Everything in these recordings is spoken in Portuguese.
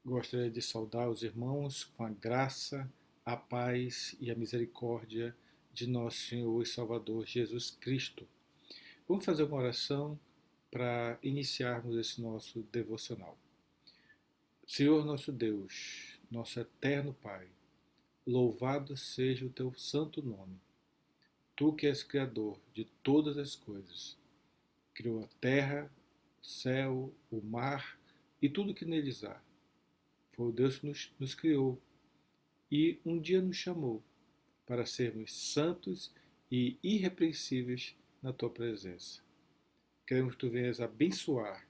Gostaria de saudar os irmãos com a graça, a paz e a misericórdia de nosso Senhor e Salvador Jesus Cristo. Vamos fazer uma oração para iniciarmos esse nosso devocional. Senhor nosso Deus, nosso eterno Pai, louvado seja o teu santo nome. Tu que és Criador de todas as coisas, criou a terra, o céu, o mar e tudo que neles há. Foi o Deus que nos criou e um dia nos chamou para sermos santos e irrepreensíveis na tua presença. Queremos que tu venhas abençoar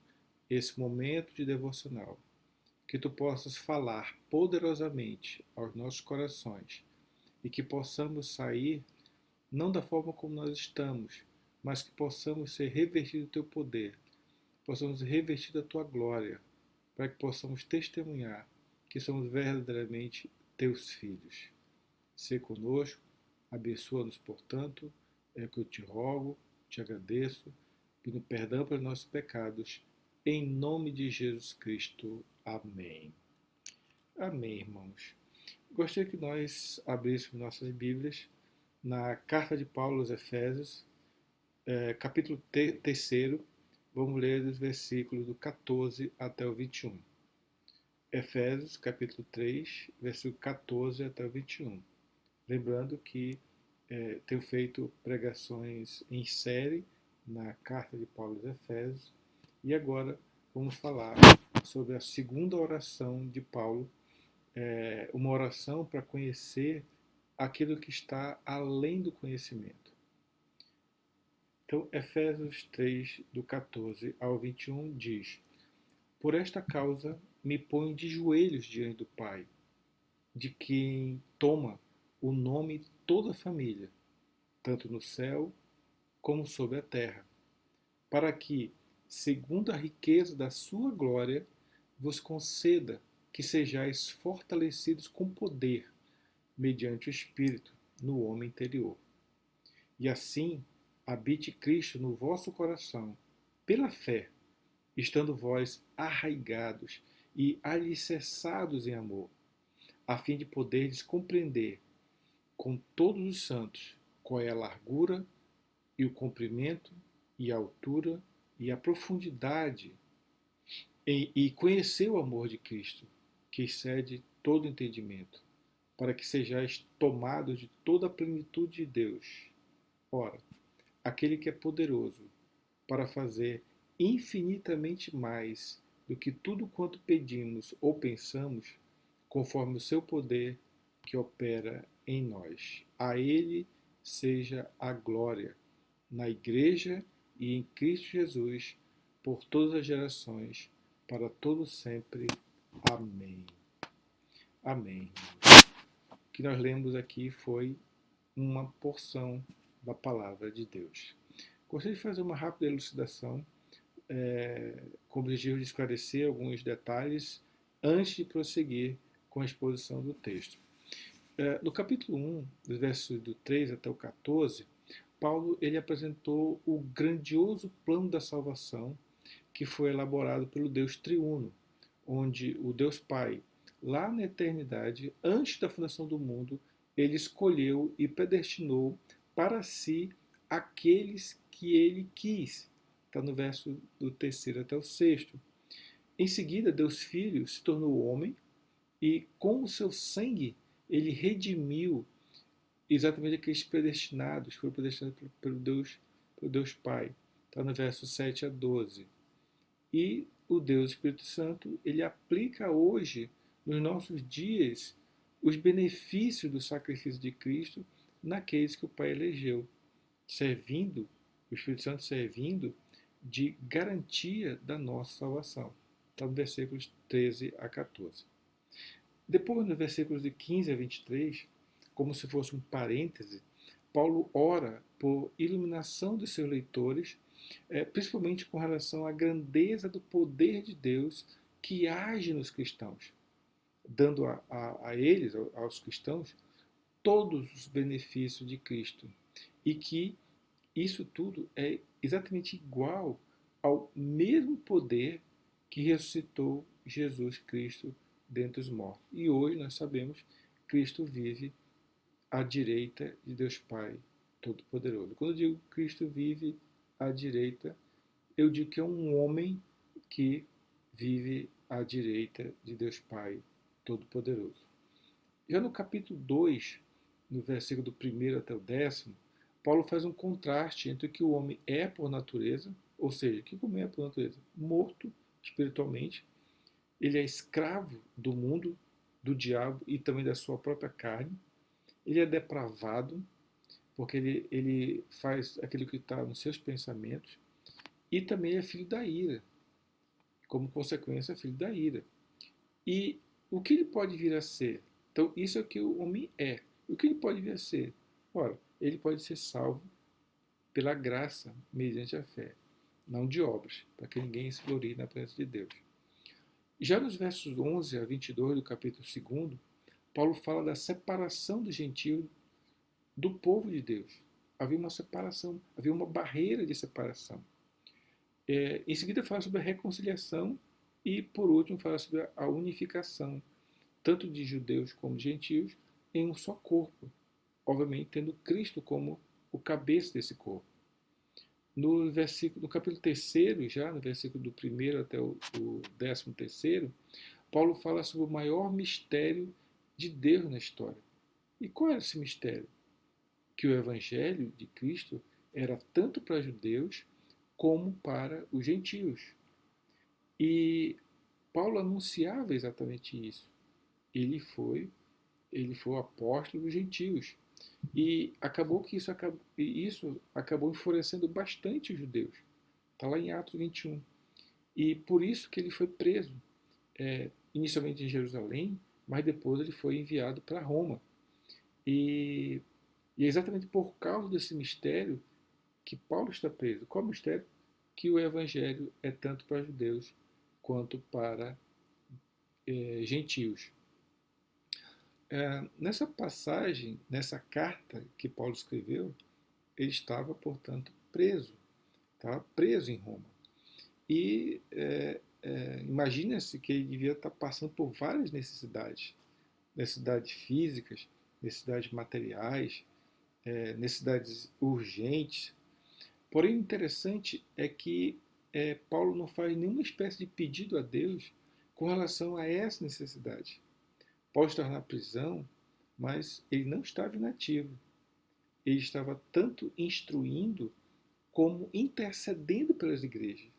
esse momento de devocional, que tu possas falar poderosamente aos nossos corações e que possamos sair não da forma como nós estamos, mas que possamos ser revestidos do teu poder, possamos ser revestidos da tua glória, para que possamos testemunhar que somos verdadeiramente teus filhos. Sê conosco, abençoa-nos, portanto, é o que eu te rogo, te agradeço, pedindo perdão pelos nossos pecados, em nome de Jesus Cristo. Amém. Amém, irmãos. Gostaria que nós abríssemos nossas Bíblias na carta de Paulo aos Efésios, capítulo 3, vamos ler os versículos do 14 até o 21. Efésios, capítulo 3, versículo 14 até o 21. Lembrando que tenho feito pregações em série na carta de Paulo aos Efésios e agora vamos falar sobre a segunda oração de Paulo, uma oração para conhecer aquilo que está além do conhecimento. Então, Efésios 3, do 14 ao 21 diz: Por esta causa me ponho de joelhos diante do Pai, de quem toma o nome toda a família, tanto no céu como sobre a terra, para que, segundo a riqueza da sua glória, vos conceda que sejais fortalecidos com poder, mediante o Espírito, no homem interior. E assim habite Cristo no vosso coração, pela fé, estando vós arraigados e alicerçados em amor, a fim de poderdes compreender com todos os santos qual é a largura e o comprimento e a altura e a profundidade e conhecer o amor de Cristo, que excede todo entendimento, para que sejais tomados de toda a plenitude de Deus. Ora, aquele que é poderoso para fazer infinitamente mais do que tudo quanto pedimos ou pensamos, conforme o seu poder que opera em nós. A Ele seja a glória, na Igreja e em Cristo Jesus, por todas as gerações, para todo sempre. Amém. Amém. O que nós lemos aqui foi uma porção da palavra de Deus. Gostaria de fazer uma rápida elucidação, com o objetivo de esclarecer alguns detalhes antes de prosseguir com a exposição do texto. No capítulo 1, dos versos do 3 até o 14, Paulo ele apresentou o grandioso plano da salvação que foi elaborado pelo Deus triuno, onde o Deus Pai, lá na eternidade, antes da fundação do mundo, ele escolheu e predestinou para si aqueles que ele quis. Está no verso do 3º até o 6º. Em seguida, Deus Filho se tornou homem e, com o seu sangue, ele redimiu exatamente aqueles predestinados, que foram predestinados pelo Deus Pai. Está no verso 7 a 12. E o Deus Espírito Santo, ele aplica hoje, nos nossos dias, os benefícios do sacrifício de Cristo naqueles que o Pai elegeu, servindo, o Espírito Santo servindo de garantia da nossa salvação. Está no versículos 13 a 14. Depois, nos versículos de 15 a 23, como se fosse um parêntese, Paulo ora por iluminação dos seus leitores, principalmente com relação à grandeza do poder de Deus que age nos cristãos, dando a eles, aos cristãos, todos os benefícios de Cristo. E que isso tudo é exatamente igual ao mesmo poder que ressuscitou Jesus Cristo dentre os mortos. E hoje nós sabemos que Cristo vive à direita de Deus Pai Todo-Poderoso. Quando eu digo Cristo vive à direita, eu digo que é um homem que vive à direita de Deus Pai Todo-Poderoso. Já no capítulo 2, no versículo do 1º até o 10º, Paulo faz um contraste entre o que o homem é por natureza, ou seja, o que o homem é por natureza? Morto espiritualmente, ele é escravo do mundo, do diabo e também da sua própria carne, ele é depravado, porque ele faz aquilo que está nos seus pensamentos, e também é filho da ira, como consequência, é filho da ira. E o que ele pode vir a ser? Então, isso é o que o homem é. O que ele pode vir a ser? Ora, ele pode ser salvo pela graça, mediante a fé, não de obras, para que ninguém se glorie na presença de Deus. Já nos versos 11 a 22 do capítulo 2, Paulo fala da separação do gentio do povo de Deus. Havia uma separação, havia uma barreira de separação. Em seguida fala sobre a reconciliação e, por último, fala sobre a unificação, tanto de judeus como de gentios, em um só corpo, obviamente tendo Cristo como o cabeça desse corpo. No capítulo 3º, já no versículo do 1º até o 13º, Paulo fala sobre o maior mistério de Deus na história. E qual era esse mistério? Que o evangelho de Cristo era tanto para judeus como para os gentios. E Paulo anunciava exatamente isso. Ele foi o apóstolo dos gentios. E acabou que isso acabou enfurecendo bastante os judeus. Está lá em Atos 21. E por isso que ele foi preso, inicialmente em Jerusalém, mas depois ele foi enviado para Roma. E é exatamente por causa desse mistério que Paulo está preso. Qual mistério? Que o evangelho é tanto para judeus quanto para gentios. Nessa passagem, nessa carta que Paulo escreveu, ele estava, portanto, preso. Estava preso em Roma. E imagina-se que ele devia estar passando por várias necessidades. Necessidades físicas, necessidades materiais, necessidades urgentes. Porém, o interessante é que Paulo não faz nenhuma espécie de pedido a Deus com relação a essa necessidade. Paulo estava na prisão, mas ele não estava inativo. Ele estava tanto instruindo como intercedendo pelas igrejas.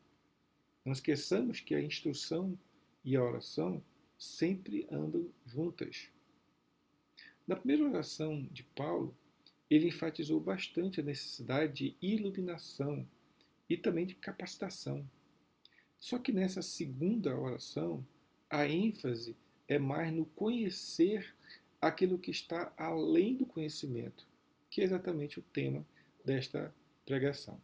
Não esqueçamos que a instrução e a oração sempre andam juntas. Na primeira oração de Paulo, ele enfatizou bastante a necessidade de iluminação e também de capacitação. Só que nessa segunda oração, a ênfase é mais no conhecer aquilo que está além do conhecimento, que é exatamente o tema desta pregação.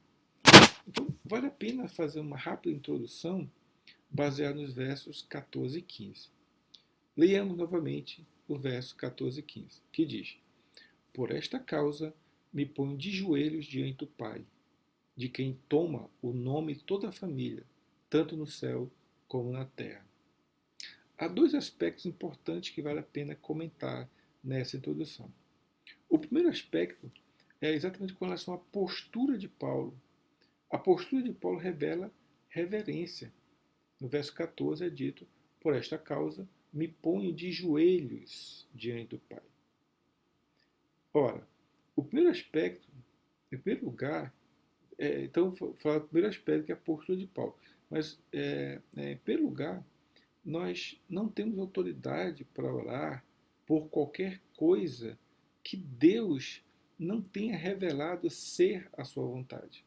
Então, vale a pena fazer uma rápida introdução baseada nos versos 14 e 15. Leiamos novamente o verso 14 e 15, que diz: Por esta causa me ponho de joelhos diante do Pai, de quem toma o nome toda a família, tanto no céu como na terra. Há dois aspectos importantes que vale a pena comentar nessa introdução. O primeiro aspecto é exatamente com relação à postura de Paulo. A postura de Paulo revela reverência. No verso 14 é dito: Por esta causa me ponho de joelhos diante do Pai. Ora, o primeiro aspecto, em primeiro lugar, então vou falar do primeiro aspecto, que é a postura de Paulo. Mas, em primeiro lugar, nós não temos autoridade para orar por qualquer coisa que Deus não tenha revelado ser a sua vontade.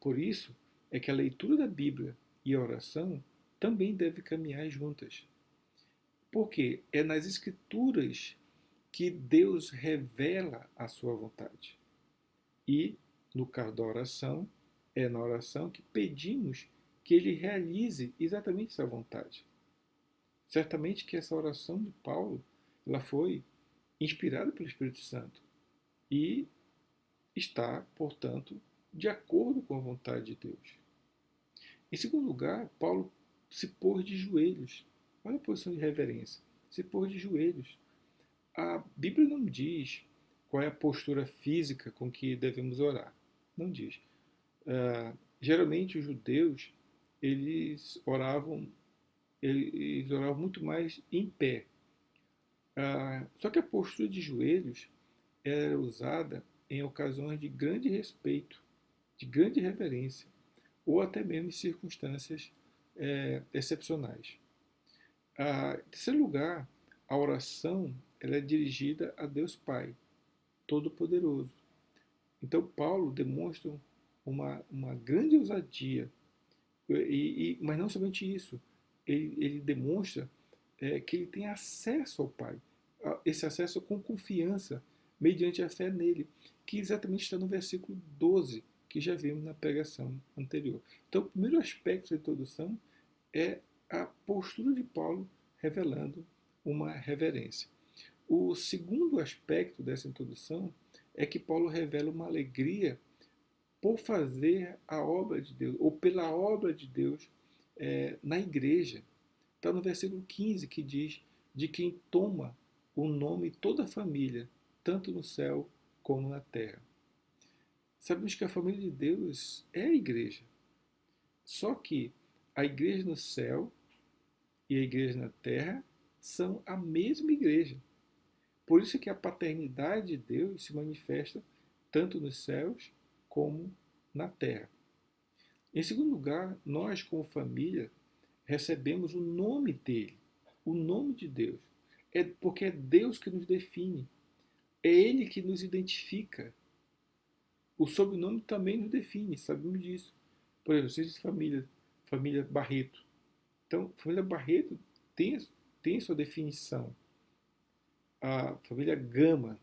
Por isso é que a leitura da Bíblia e a oração também devem caminhar juntas. Porque é nas Escrituras que Deus revela a sua vontade. E, no caso da oração, é na oração que pedimos que Ele realize exatamente essa vontade. Certamente que essa oração de Paulo ela foi inspirada pelo Espírito Santo e está, portanto, de acordo com a vontade de Deus. Em segundo lugar, Paulo se pôs de joelhos. Qual é a posição de reverência? Se pôr de joelhos. A Bíblia não diz qual é a postura física com que devemos orar. Não diz. Geralmente os judeus eles oravam muito mais em pé. Só que a postura de joelhos era usada em ocasiões de grande respeito, de grande reverência, ou até mesmo em circunstâncias excepcionais. Em terceiro lugar, a oração ela é dirigida a Deus Pai, Todo-Poderoso. Então, Paulo demonstra uma grande ousadia, mas não somente isso, ele demonstra que ele tem acesso ao Pai, esse acesso com confiança, mediante a fé nele, que exatamente está no versículo 12, que já vimos na pregação anterior. Então, o primeiro aspecto da introdução é a postura de Paulo revelando uma reverência. O segundo aspecto dessa introdução é que Paulo revela uma alegria por fazer a obra de Deus, ou pela obra de Deus na igreja. Está no versículo 15 que diz de quem toma o nome toda a família, tanto no céu como na terra. Sabemos que a família de Deus é a igreja. Só que a igreja no céu e a igreja na terra são a mesma igreja. Por isso que a paternidade de Deus se manifesta tanto nos céus como na terra. Em segundo lugar, nós como família recebemos o nome dele, o nome de Deus. É porque é Deus que nos define, é Ele que nos identifica. O sobrenome também nos define, sabemos disso. Por exemplo, se diz família Barreto. Então, família Barreto tem sua definição. A família Gama,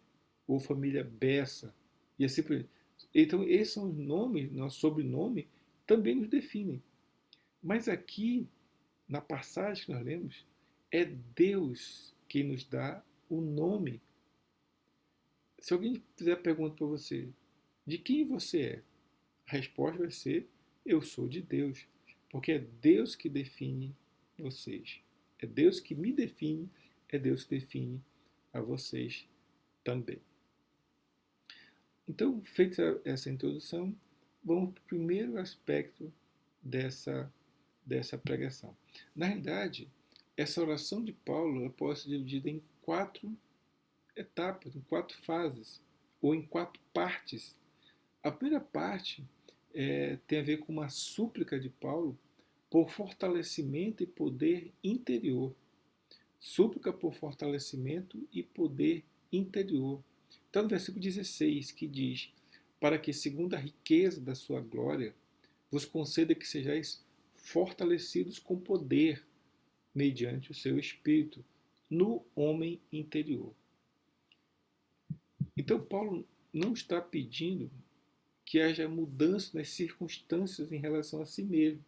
ou família Bessa, e assim por diante. Então, esses são os nomes, nosso sobrenome, também nos definem. Mas aqui, na passagem que nós lemos, é Deus que nos dá o nome. Se alguém fizer a pergunta para você, de quem você é? A resposta vai ser, eu sou de Deus. Porque é Deus que define vocês. É Deus que me define, é Deus que define a vocês também. Então, feita essa introdução, vamos para o primeiro aspecto dessa pregação. Na realidade, essa oração de Paulo pode ser dividida em 4 etapas, em 4 fases, ou em 4 partes. A primeira parte tem a ver com uma súplica de Paulo por fortalecimento e poder interior. Súplica por fortalecimento e poder interior. Então, no versículo 16, que diz: para que, segundo a riqueza da sua glória, vos conceda que sejais fortalecidos com poder, mediante o seu espírito, no homem interior. Então, Paulo não está pedindo que haja mudança nas circunstâncias em relação a si mesmo.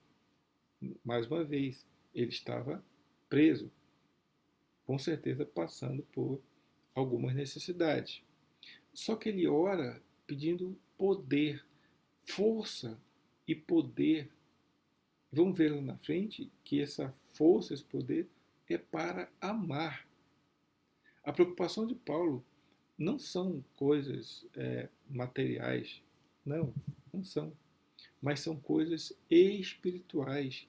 Mais uma vez, ele estava preso, com certeza passando por algumas necessidades. Só que ele ora pedindo poder, força e poder. Vamos ver lá na frente que essa força, esse poder, é para amar. A preocupação de Paulo não são coisas materiais, não são, mas são coisas espirituais.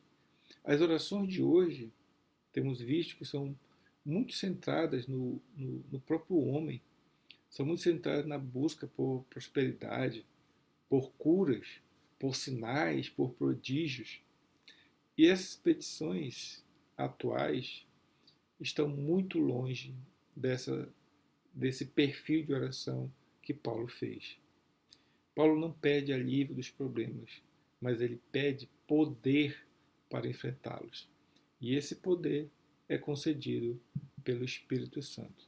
As orações de hoje, temos visto que são muito centradas no próprio homem, são muito centradas na busca por prosperidade, por curas, por sinais, por prodígios. E essas petições atuais estão muito longe desse perfil de oração que Paulo fez. Paulo não pede alívio dos problemas, mas ele pede poder para enfrentá-los. E esse poder é concedido pelo Espírito Santo.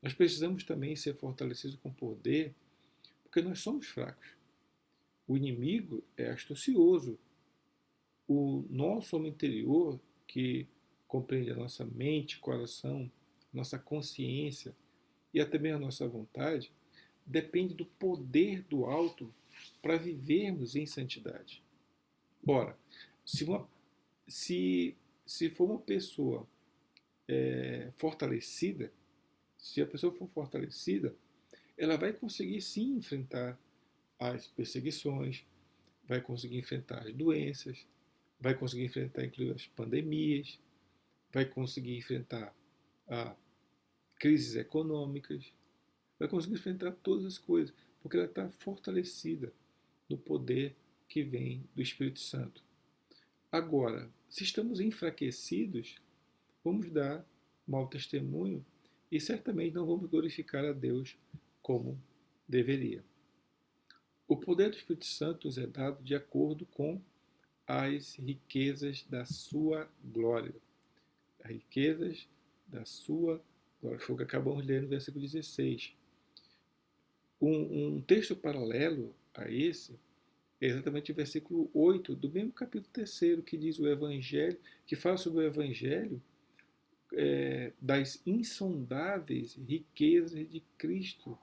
Nós precisamos também ser fortalecidos com poder, porque nós somos fracos. O inimigo é astucioso. O nosso homem interior, que compreende a nossa mente, coração, nossa consciência e até mesmo a nossa vontade, depende do poder do alto para vivermos em santidade. Ora, se for uma pessoa fortalecida, se a pessoa for fortalecida, ela vai conseguir sim enfrentar as perseguições, vai conseguir enfrentar as doenças, vai conseguir enfrentar inclusive as pandemias, vai conseguir enfrentar a crises econômicas, vai conseguir enfrentar todas as coisas, porque ela está fortalecida no poder que vem do Espírito Santo. Agora, se estamos enfraquecidos, vamos dar mau testemunho e certamente não vamos glorificar a Deus como deveria. O poder do Espírito Santo nos é dado de acordo com as riquezas da sua glória. As riquezas da sua glória. Foi o que acabamos de ler no versículo 16. Um texto paralelo a esse é exatamente o versículo 8 do mesmo capítulo 3, que diz o Evangelho, que fala sobre o Evangelho das insondáveis riquezas de Cristo.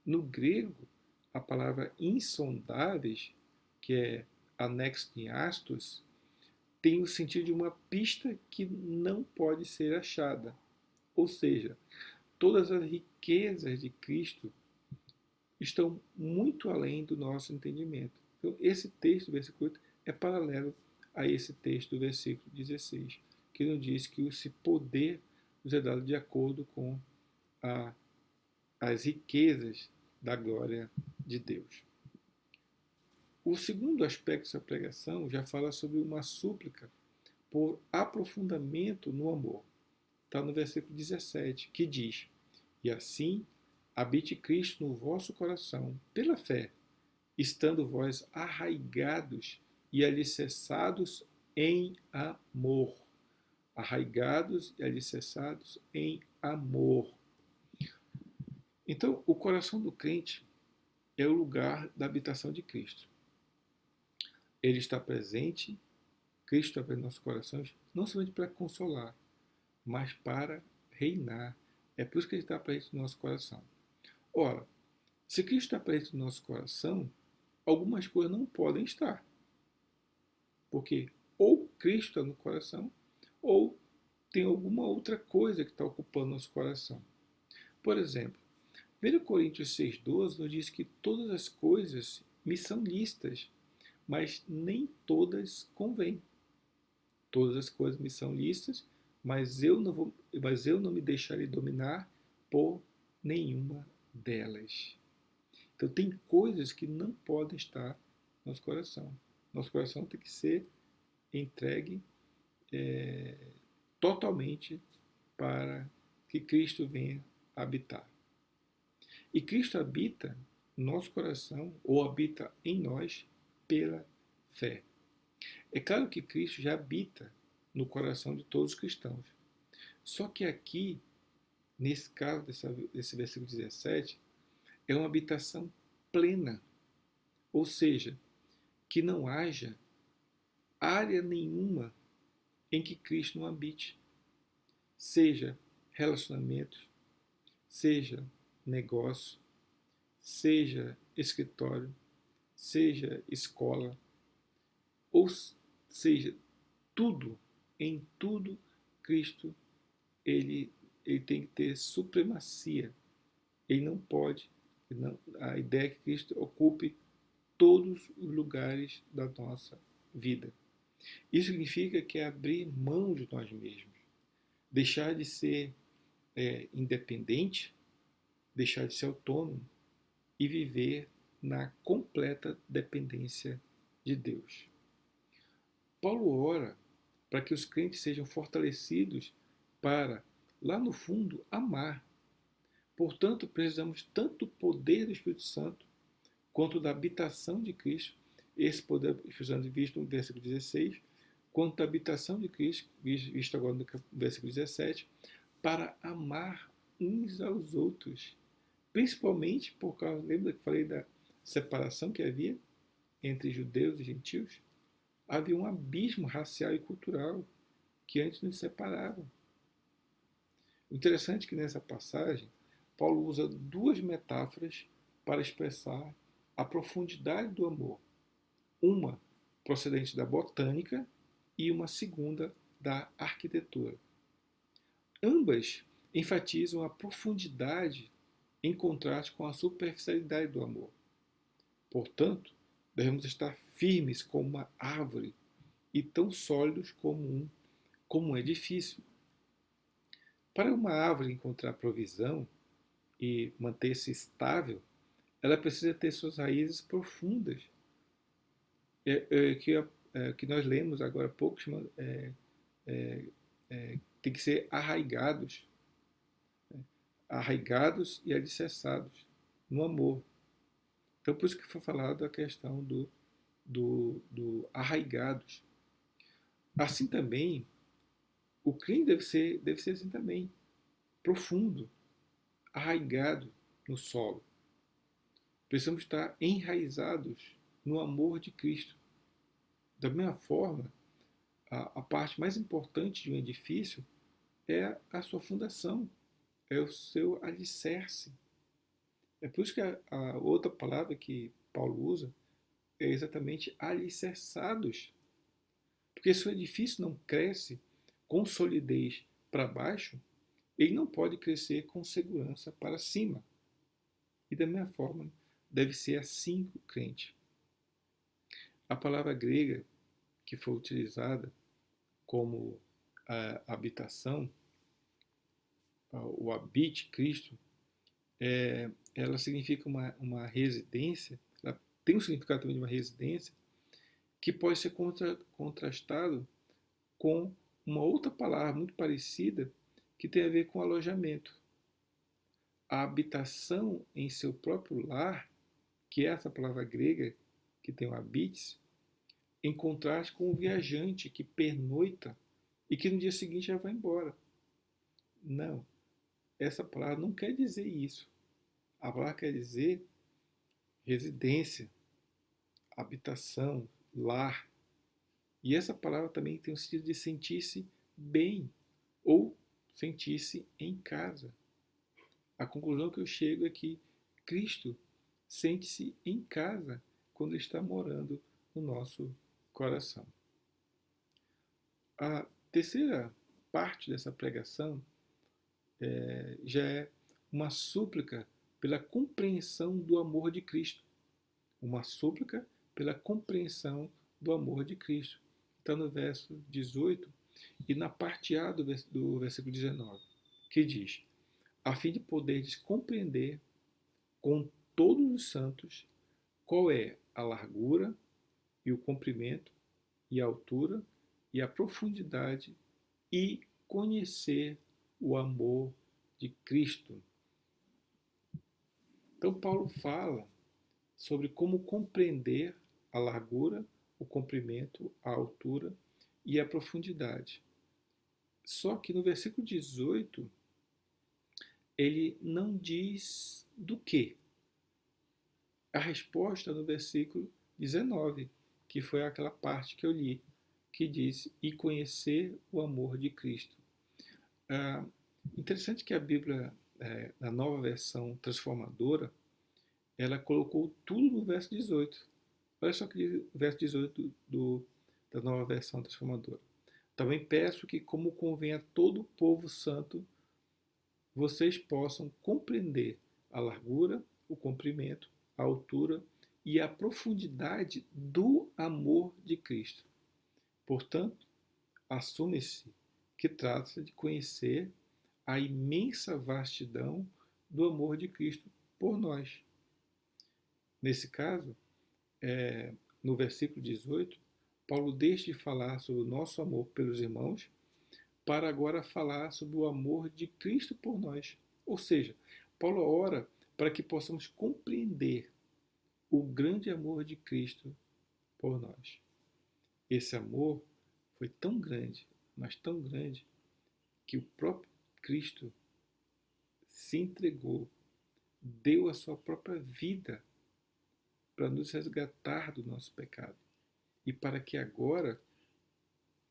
No grego, a palavra insondáveis, que é anexo em astos, tem o sentido de uma pista que não pode ser achada. Ou seja, todas as riquezas de Cristo estão muito além do nosso entendimento. Então, esse texto do versículo 8 é paralelo a esse texto do versículo 16, que nos diz que esse poder nos é dado de acordo com as riquezas da glória de Deus. O segundo aspecto dessa pregação já fala sobre uma súplica por aprofundamento no amor. Está no versículo 17, que diz: E assim habite Cristo no vosso coração, pela fé, estando vós arraigados e alicerçados em amor. Arraigados e alicerçados em amor. Então, o coração do crente é o lugar da habitação de Cristo. Ele está presente, Cristo está presente nos nossos corações, não somente para consolar, mas para reinar. É por isso que ele está presente no nosso coração. Ora, se Cristo está presente no nosso coração, algumas coisas não podem estar. Porque ou Cristo está no coração, ou tem alguma outra coisa que está ocupando nosso coração. Por exemplo, 1 Coríntios 6,12 nos diz que todas as coisas me são lícitas, mas nem todas convêm. Todas as coisas me são lícitas, mas eu não me deixarei dominar por nenhuma delas. Então tem coisas que não podem estar no nosso coração. Nosso coração tem que ser entregue totalmente para que Cristo venha habitar. E Cristo habita no nosso coração, ou habita em nós, pela fé. É claro que Cristo já habita no coração de todos os cristãos. Só que aqui, nesse caso desse versículo 17, é uma habitação plena. Ou seja, que não haja área nenhuma em que Cristo não habite. Seja relacionamento, seja negócio, seja escritório, seja escola, ou seja, tudo, em tudo, Cristo, ele tem que ter supremacia. Ele não pode, a ideia é que Cristo ocupe todos os lugares da nossa vida. Isso significa que é abrir mão de nós mesmos, deixar de ser independente, deixar de ser autônomo e viver na completa dependência de Deus. Paulo ora para que os crentes sejam fortalecidos para, lá no fundo, amar. Portanto, precisamos tanto do poder do Espírito Santo quanto da habitação de Cristo. Esse poder do Espírito Santo visto no versículo 16, quanto da habitação de Cristo, visto agora no versículo 17, para amar uns aos outros. Principalmente por causa, lembra que falei da separação que havia entre judeus e gentios? Havia um abismo racial e cultural que antes nos separava. O interessante é que nessa passagem, Paulo usa duas metáforas para expressar a profundidade do amor. Uma procedente da botânica e uma segunda da arquitetura. Ambas enfatizam a profundidade em contraste com a superficialidade do amor. Portanto, devemos estar firmes como uma árvore e tão sólidos como um edifício. Para uma árvore encontrar provisão e manter-se estável, ela precisa ter suas raízes profundas, que nós lemos agora há pouco, tem que ser arraigados e alicerçados no amor. Então, por isso que foi falado a questão do arraigados. Assim também, o crime deve ser assim também, profundo, arraigado no solo. Precisamos estar enraizados no amor de Cristo. Da mesma forma, a parte mais importante de um edifício é a sua fundação, é o seu alicerce. É por isso que a outra palavra que Paulo usa é exatamente alicerçados. Porque se o edifício não cresce com solidez para baixo, ele não pode crescer com segurança para cima. E da mesma forma, deve ser assim o crente. A palavra grega que foi utilizada como a habitação, o habite Cristo, ela significa uma residência, ela tem um significado também de uma residência, que pode ser contrastado com uma outra palavra muito parecida que tem a ver com alojamento. A habitação em seu próprio lar, que é essa palavra grega que tem o habites, em contraste com o viajante que pernoita e que no dia seguinte já vai embora. Não, essa palavra não quer dizer isso. A palavra quer dizer residência, habitação, lar. E essa palavra também tem o sentido de sentir-se bem ou sentir-se em casa. A conclusão que eu chego é que Cristo sente-se em casa quando está morando no nosso coração. A terceira parte dessa pregação já é uma súplica pela compreensão do amor de Cristo. Uma súplica pela compreensão do amor de Cristo. Está no verso 18 e na parte A do versículo 19, que diz: a fim de poderes compreender com todos os santos qual é a largura e o comprimento e a altura e a profundidade e conhecer o amor de Cristo. Então Paulo fala sobre como compreender a largura, o comprimento, a altura e a profundidade. Só que no versículo 18 ele não diz do que. A resposta no versículo 19, que foi aquela parte que eu li, que diz: e conhecer o amor de Cristo. Ah, interessante que a Bíblia, na nova versão transformadora, ela colocou tudo no verso 18. Olha só que diz o verso 18 da nova versão transformadora. Também peço que, como convém a todo o povo santo, vocês possam compreender a largura, o comprimento, a altura e a profundidade do amor de Cristo. Portanto, assume-se que trata-se de conhecer a imensa vastidão do amor de Cristo por nós. Nesse caso, no versículo 18, Paulo deixa de falar sobre o nosso amor pelos irmãos para agora falar sobre o amor de Cristo por nós. Ou seja, Paulo ora para que possamos compreender o grande amor de Cristo por nós. Esse amor foi tão grande, mas tão grande, que o próprio Cristo se entregou, deu a sua própria vida para nos resgatar do nosso pecado e para que agora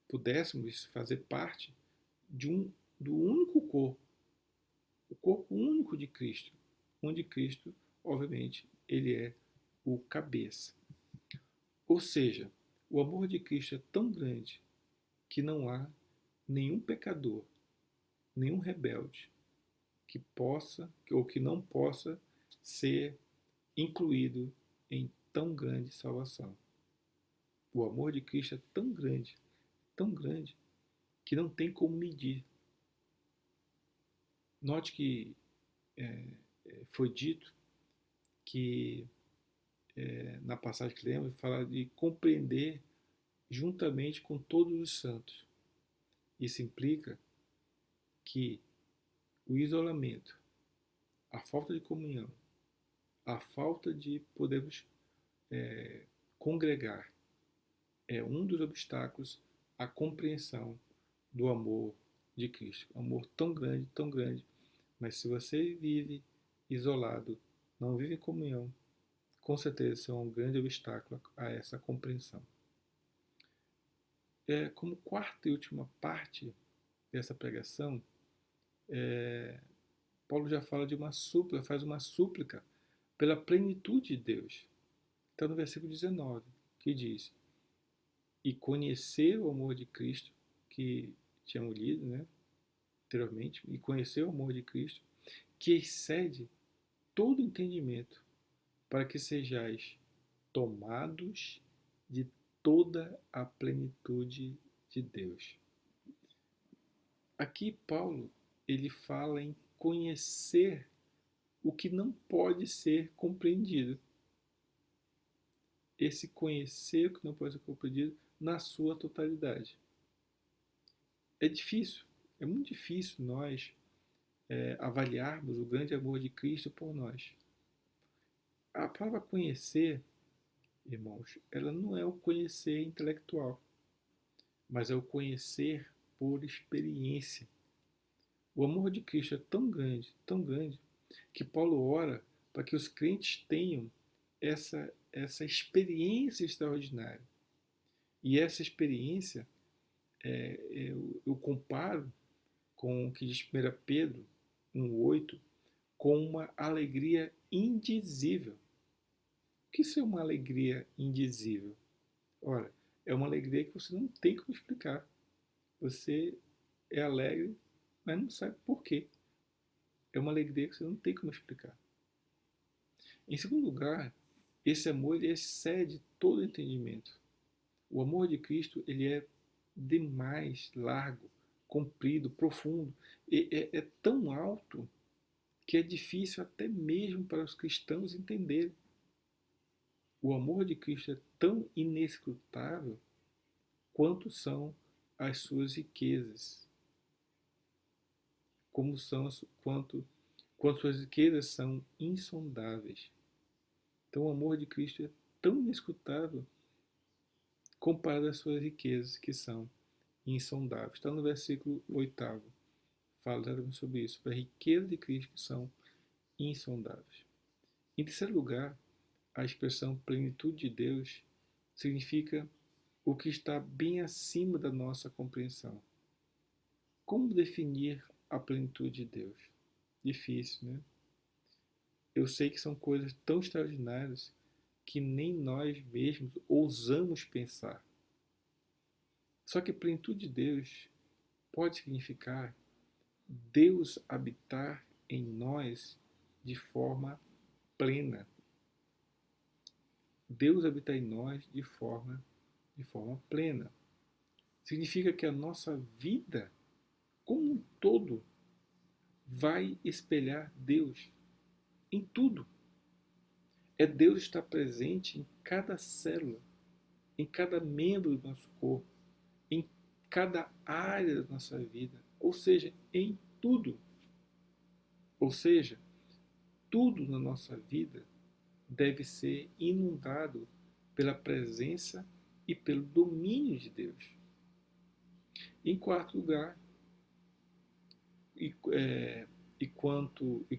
pudéssemos fazer parte do único corpo, o corpo único de Cristo, onde Cristo, obviamente, ele é o cabeça. Ou seja, o amor de Cristo é tão grande que não há nenhum pecador nenhum rebelde que possa ou que não possa ser incluído em tão grande salvação. O amor de Cristo é tão grande, que não tem como medir. Note que foi dito que na passagem que lemos, fala de compreender juntamente com todos os santos. Isso implica que o isolamento, a falta de comunhão, a falta de podermos congregar é um dos obstáculos à compreensão do amor de Cristo. Um amor tão grande, mas se você vive isolado, não vive em comunhão, com certeza isso é um grande obstáculo a essa compreensão. Como quarta e última parte dessa pregação, Paulo já fala de uma súplica, faz uma súplica pela plenitude de Deus. Então, no versículo 19, que diz: E conhecer o amor de Cristo, que tínhamos lido, né, anteriormente, e conhecer o amor de Cristo, que excede todo entendimento, para que sejais tomados de toda a plenitude de Deus. Aqui Paulo, ele fala em conhecer o que não pode ser compreendido. Esse conhecer o que não pode ser compreendido na sua totalidade. É difícil, é muito difícil nós avaliarmos o grande amor de Cristo por nós. A palavra conhecer, irmãos, ela não é o conhecer intelectual, mas é o conhecer por experiência. O amor de Cristo é tão grande, que Paulo ora para que os crentes tenham essa experiência extraordinária. E essa experiência eu comparo com o que diz 1 Pedro 1,8, com uma alegria indizível. O que isso é uma alegria indizível? Ora, é uma alegria que você não tem como explicar. Você é alegre, mas não sabe por quê. É uma alegria que você não tem como explicar. Em segundo lugar, esse amor ele excede todo entendimento. O amor de Cristo ele é demais largo, comprido, profundo. É tão alto que é difícil até mesmo para os cristãos entenderem. O amor de Cristo é tão inescrutável quanto são as suas riquezas, como são quanto suas riquezas são insondáveis. Então o amor de Cristo é tão inescrutável comparado às suas riquezas, que são insondáveis. Está no versículo 8, fala exatamente sobre isso, sobre a riqueza de Cristo, que são insondáveis. Em terceiro lugar, a expressão plenitude de Deus significa o que está bem acima da nossa compreensão. Como definir a plenitude de Deus? Difícil, né? Eu sei que são coisas tão extraordinárias que nem nós mesmos ousamos pensar. Só que plenitude de Deus pode significar Deus habitar em nós de forma plena. Deus habitar em nós de forma plena. Significa que a nossa vida, como um todo, vai espelhar Deus em tudo. É Deus estar presente em cada célula, em cada membro do nosso corpo, em cada área da nossa vida, ou seja, em tudo. Ou seja, tudo na nossa vida deve ser inundado pela presença e pelo domínio de Deus. Em quarto lugar,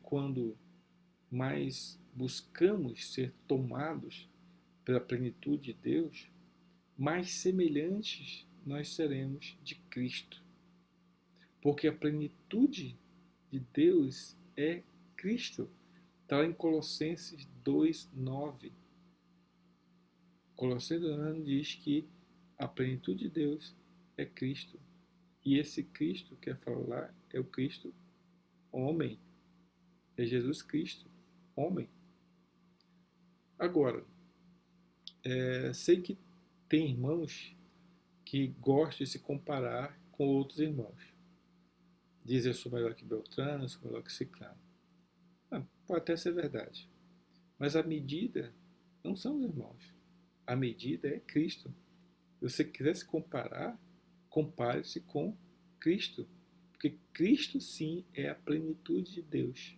quando mais buscamos ser tomados pela plenitude de Deus, mais semelhantes nós seremos de Cristo. Porque a plenitude de Deus é Cristo. Está em Colossenses 2,9. Colossenses 2,9 diz que a plenitude de Deus é Cristo. E esse Cristo que é falado lá é o Cristo homem, é Jesus Cristo, homem. Agora, sei que tem irmãos que gostam de se comparar com outros irmãos. Diz eu sou melhor que Beltrano, eu sou melhor que Ciclano. Pode até ser verdade. Mas a medida não são os irmãos. A medida é Cristo. Se você quiser se comparar, compare-se com Cristo. Porque Cristo sim é a plenitude de Deus.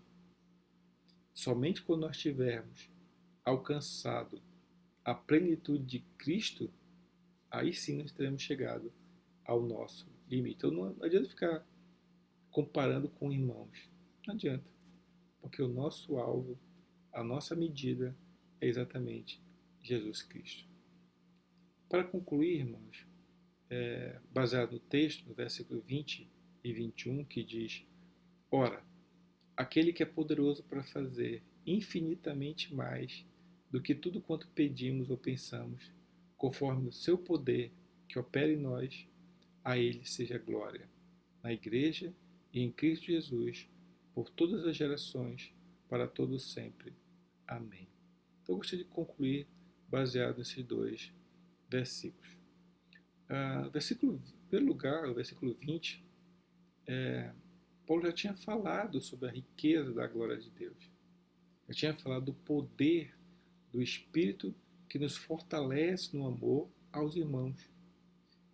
Somente quando nós tivermos alcançado a plenitude de Cristo, aí sim nós teremos chegado ao nosso limite. Então não adianta ficar comparando com irmãos. Não adianta. Porque o nosso alvo, a nossa medida é exatamente Jesus Cristo. Para concluir, irmãos, baseado no texto, no versículo 20 e 21, que diz: Ora, aquele que é poderoso para fazer infinitamente mais do que tudo quanto pedimos ou pensamos, conforme o seu poder que opera em nós, a ele seja glória, na Igreja e em Cristo Jesus, por todas as gerações, para todos sempre. Amém. Então eu gostaria de concluir baseado nesses dois versículos. Versículo, em primeiro lugar, o versículo 20, Paulo já tinha falado sobre a riqueza da glória de Deus. Já tinha falado do poder do Espírito que nos fortalece no amor aos irmãos.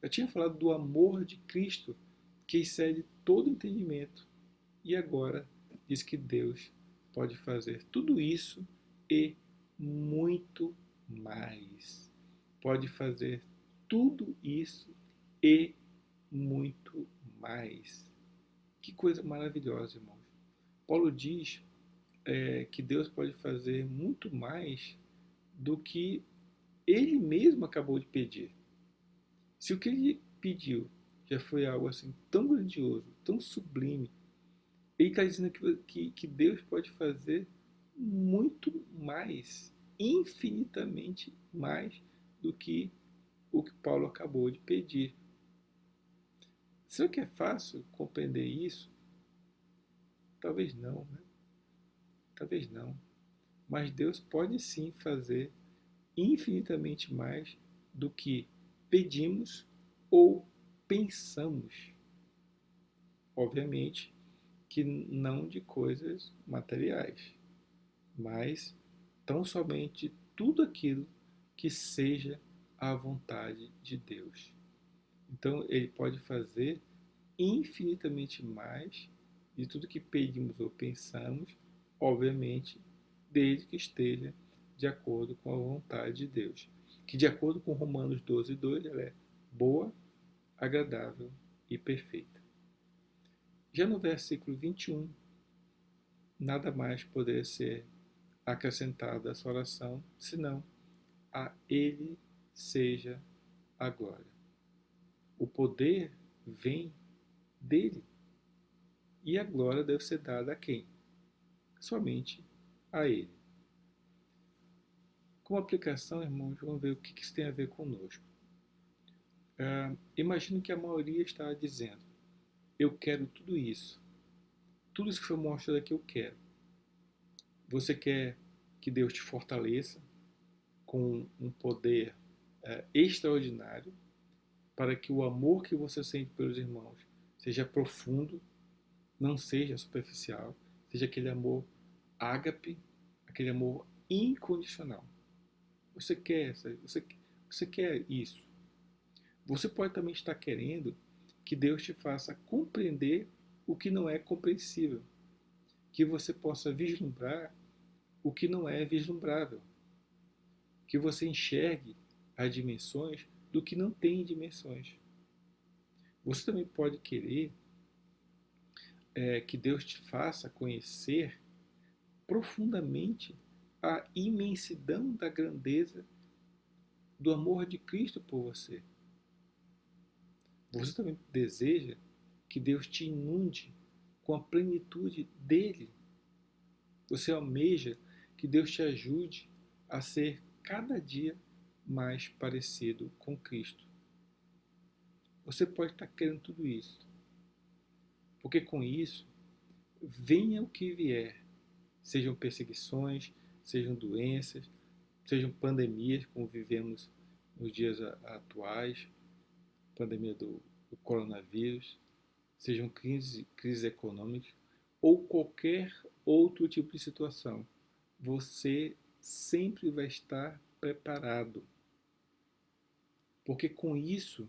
Já tinha falado do amor de Cristo que excede todo entendimento. E agora diz que Deus pode fazer tudo isso e muito mais. Pode fazer tudo isso e muito mais. Que coisa maravilhosa, irmãos. Paulo diz que Deus pode fazer muito mais do que ele mesmo acabou de pedir. Se o que ele pediu já foi algo assim tão grandioso, tão sublime, ele está dizendo que Deus pode fazer muito mais, infinitamente mais do que o que Paulo acabou de pedir. Será que é fácil compreender isso? Talvez não, né? Talvez não. Mas Deus pode sim fazer infinitamente mais do que pedimos ou pensamos. Obviamente que não de coisas materiais, mas tão somente tudo aquilo que seja a vontade de Deus. Então ele pode fazer infinitamente mais de tudo que pedimos ou pensamos, obviamente, desde que esteja de acordo com a vontade de Deus. Que de acordo com Romanos 12:2, ela é boa, agradável e perfeita. Já no versículo 21, nada mais poderia ser acrescentado a sua oração, senão a Ele seja a glória. O poder vem dele. E a glória deve ser dada a quem? Somente a Ele. Como aplicação, irmãos, vamos ver o que isso tem a ver conosco. Imagino que a maioria está dizendo: eu quero tudo isso. Tudo isso que foi mostrado aqui eu quero. Você quer que Deus te fortaleça com um poder extraordinário para que o amor que você sente pelos irmãos seja profundo, não seja superficial, seja aquele amor ágape, aquele amor incondicional. Você quer isso. Você pode também estar querendo que Deus te faça compreender o que não é compreensível, que você possa vislumbrar o que não é vislumbrável, que você enxergue as dimensões do que não tem dimensões. Você também pode querer que Deus te faça conhecer profundamente a imensidão da grandeza do amor de Cristo por você. Você também deseja que Deus te inunde com a plenitude dele. Você almeja que Deus te ajude a ser cada dia mais parecido com Cristo. Você pode estar querendo tudo isso, porque com isso, venha o que vier, sejam perseguições, sejam doenças, sejam pandemias, como vivemos nos dias atuais, pandemia do coronavírus, sejam crises econômicas ou qualquer outro tipo de situação, você sempre vai estar preparado. Porque com isso,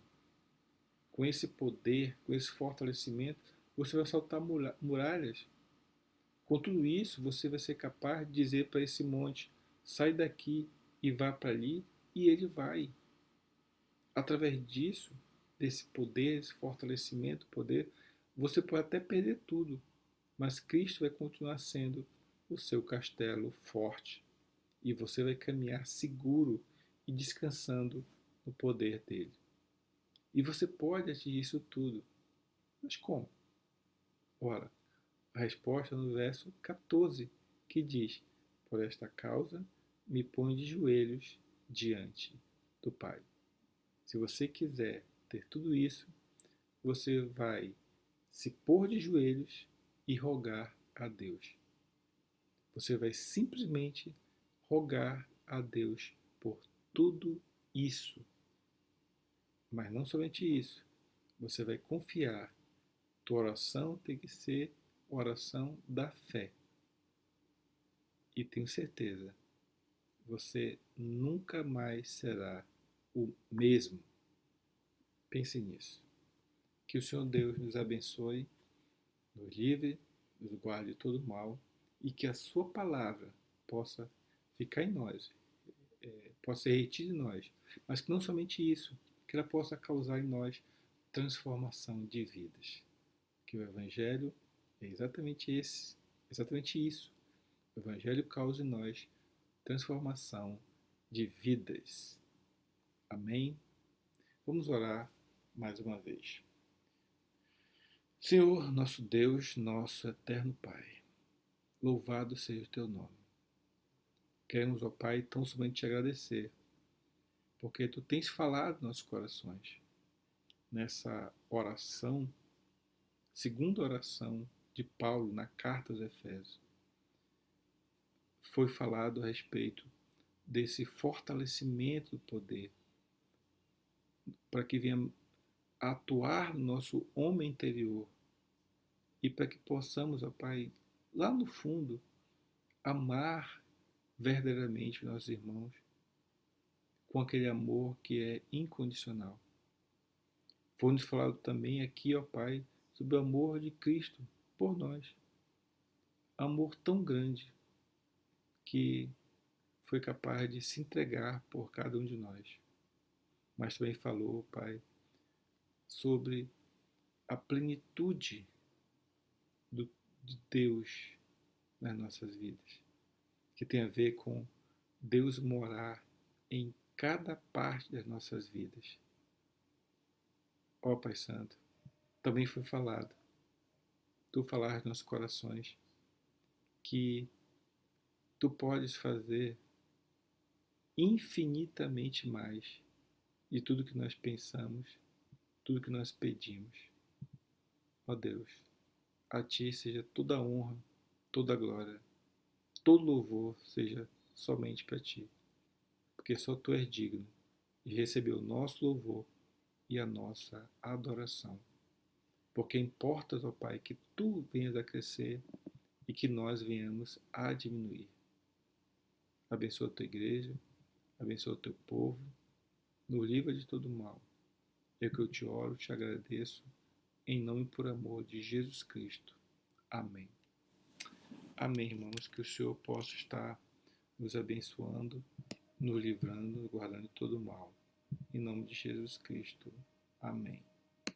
com esse poder, com esse fortalecimento, você vai saltar muralhas. Com tudo isso, você vai ser capaz de dizer para esse monte: sai daqui e vá para ali, e ele vai. Através disso, desse poder, desse fortalecimento, poder, você pode até perder tudo, mas Cristo vai continuar sendo o seu castelo forte e você vai caminhar seguro e descansando no poder dele. E você pode atingir isso tudo. Mas como? Ora, a resposta no verso 14, que diz: por esta causa me ponho de joelhos diante do Pai. Se você quiser ter tudo isso, você vai se pôr de joelhos e rogar a Deus. Você vai simplesmente rogar a Deus por tudo isso. Mas não somente isso. Você vai confiar. Tua oração tem que ser oração da fé. E tenho certeza, você nunca mais será o mesmo. Pense nisso. Que o Senhor Deus nos abençoe, nos livre, nos guarde de todo mal e que a sua palavra possa ficar em nós, possa ser retida em nós, mas que não somente isso, que ela possa causar em nós transformação de vidas. Que o Evangelho é exatamente isso. O Evangelho causa em nós transformação de vidas. Amém? Vamos orar mais uma vez. Senhor, nosso Deus, nosso eterno Pai, louvado seja o teu nome. Queremos, ó Pai, tão somente te agradecer, porque tu tens falado nos nossos corações. Nessa oração, segunda oração de Paulo na carta aos Efésios, foi falado a respeito desse fortalecimento do poder, para que venha a atuar no nosso homem interior e para que possamos, ó Pai, lá no fundo, amar verdadeiramente nossos irmãos com aquele amor que é incondicional. Foi-nos falado também aqui, ó Pai, sobre o amor de Cristo por nós. Amor tão grande que foi capaz de se entregar por cada um de nós. Mas também falou, Pai, sobre a plenitude de Deus nas nossas vidas, que tem a ver com Deus morar em cada parte das nossas vidas. Ó Pai Santo, também foi falado, tu falaste nos nossos corações, que tu podes fazer infinitamente mais de tudo que nós pensamos, tudo que nós pedimos. Ó Deus, a Ti seja toda a honra, toda a glória, todo louvor seja somente para Ti, porque só Tu és digno de receber o nosso louvor e a nossa adoração. Porque importa, ó Pai, que Tu venhas a crescer e que nós venhamos a diminuir. Abençoa a Tua igreja, abençoa o Teu povo, nos livra de todo mal. É que eu te oro, te agradeço, em nome e por amor de Jesus Cristo. Amém. Amém, irmãos, que o Senhor possa estar nos abençoando, nos livrando, nos guardando de todo mal. Em nome de Jesus Cristo. Amém.